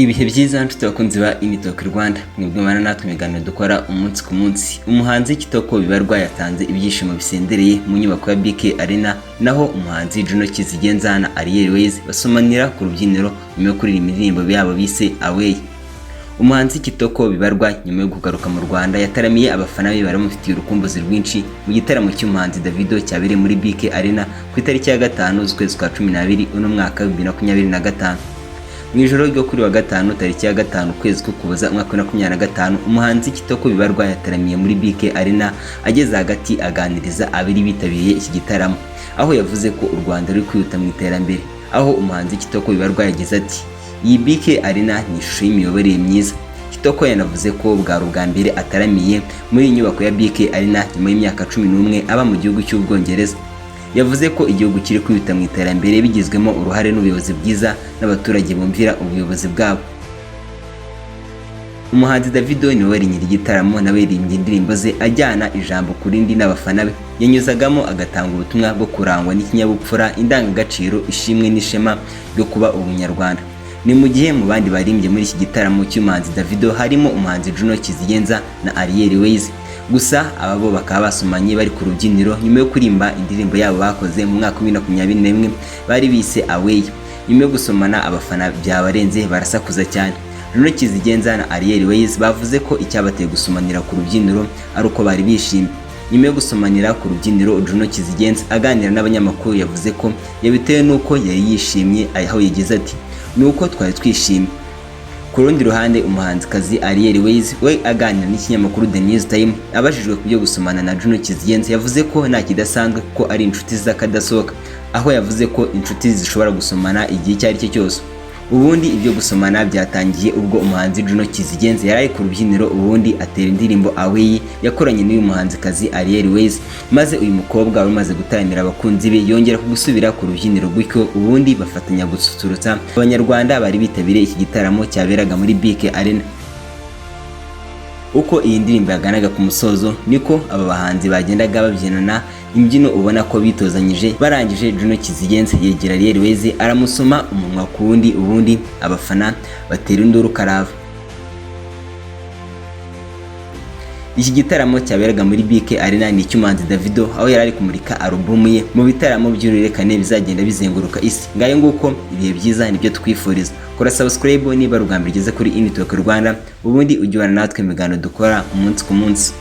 Ibihe byiza nshuti bakunzi ba Talk Rwanda, mwebwe bana natwe ibiganiro dukora umunsi ku munsi. Umuhanzi Kitoko bibarwa yatanze ibyishimo bisendereye mu nyubako ya BK Arena, naho umuhanzi Juno na Ariel Wayz basomanira ku rubyiniro nyuma yo kuririmba indirimbo yabo bise Away. Umuhanzi Kitoko bibarwa nyuma yo kugaruka mu Rwanda yataramiye abafana be baramufitiye urukumbuzi rwinshi mu gitaramo cy'umuhanzi Davido cyabereye muri BK Arena ku itariki ya 5 z'ukwezi kwa 12 uno mwaka 2025. Mwijoro ryo kuri wa gatanu tariki ya 5 kwezi k'Ukuboza umwaka wa 2025, umuhanzi Kitoko bibarwa yataramiye muri BK Arena ageze hagati aganiriza abiri bitabiriye iki gitaramo, aho yavuze ko u Rwanda ruri kwihuta mu iterambere. Aho umuhanzi Kitoko bibarwa yagize ati iyi BK Arena ni ishusho y'imiyoborere myiza. Kitoko yanavuze ko bwari ubwa mbere ataramiye muri inyubako ya BK Arena nyuma y'imyaka 11 aba mu gihugu cy'Ubwongereza. Yavuze ko igihugu kiri kwihuta mu iterambere bigizwemo uruhare n'ubuyobozi bwiza n'abaturage bumvira ubuyobozi bwabo. Umuhanzi Davido niwe warinyira igitaramo nawe yaririmbye indirimbo ze ajyana ijambo ku rindi n'abafana be, yanyuzagamo agatanga ubutumwa bwo kurangwa n'ikinyabupfura, indangagaciro, ishimwe n'ishema ryo kuba umunyarwanda. Ni mu gihe mu bandi baririmbye muri iki gitaramo cy'umuhanzi Davido harimo umuhanzi Juno na Ariel Wayz. Gusa ababo bakaba basomanye bari ku rubyiniro nyuma yo kurimba indirimbo yabo bakoze mu mwaka wa 2021 bari bise Away. Nyuma yo gusomana abafana byabarenze barasakuza cyane. Juno na Ariel Wayz bavuze ko icyabateye gusomanira ku rubyiniro ari uko bari bishimye. Nyuma yo gusomanira ku rubyiniro, Juno aganira n'abanyamakuru yavuze ko yabitewe nuko yari yishimye, aho yagize ati nuko twari twishimye. Ku rundi ruhande, umuhanzikazi Ariel Wayz we aganira n'ikinyamakuru The News Time abajijwe ku byo gusomana na Juno yavuze ko nta kidasanzwe kuko ari inshuti z'akadasohoka, aho yavuze ko inshuti zishobora gusomana igihe icyo ari cyo cyose. Ubundi ibyo gusomana byatangiye ubwo umuhanzi Juno yari ari ku rubyiniro, ubundi atera indirimbo Away yakoranye n'uyu muhanzikazi Ariel Wayz, maze uyu mukobwa wari umaze gutaramira abakunzi be yongera gusubira ku rubyiniro gutyo, ubundi bafatanya gususurutsa abanyarwanda bari bitabiriye iki gitaramo cyaberaga muri BK Arena. Uko iyi ndirimbo yaganaga ku musozo niko aba bahanzi bagendaga babyinana imbyino ubona ko bitozanyije. Barangije, Juno yegera Ariel Wayz aramusoma umunwa ku wundi, ubundi abafana batera induru karava. Iki gitaramo cyaberaga muri BK Arena ni cy'umuhanzi Davido, aho yari ari kumurika album ye mu bitaramo by'ururekane bizagenda bizenguruka isi. Ngaye nguko ibihe byiza nibyo twifuriza. Kora subscribe niba rugambye ugeze kuri Talk Rwanda, ubundi ujyana natwe imigano dukora umunsi ku munsi.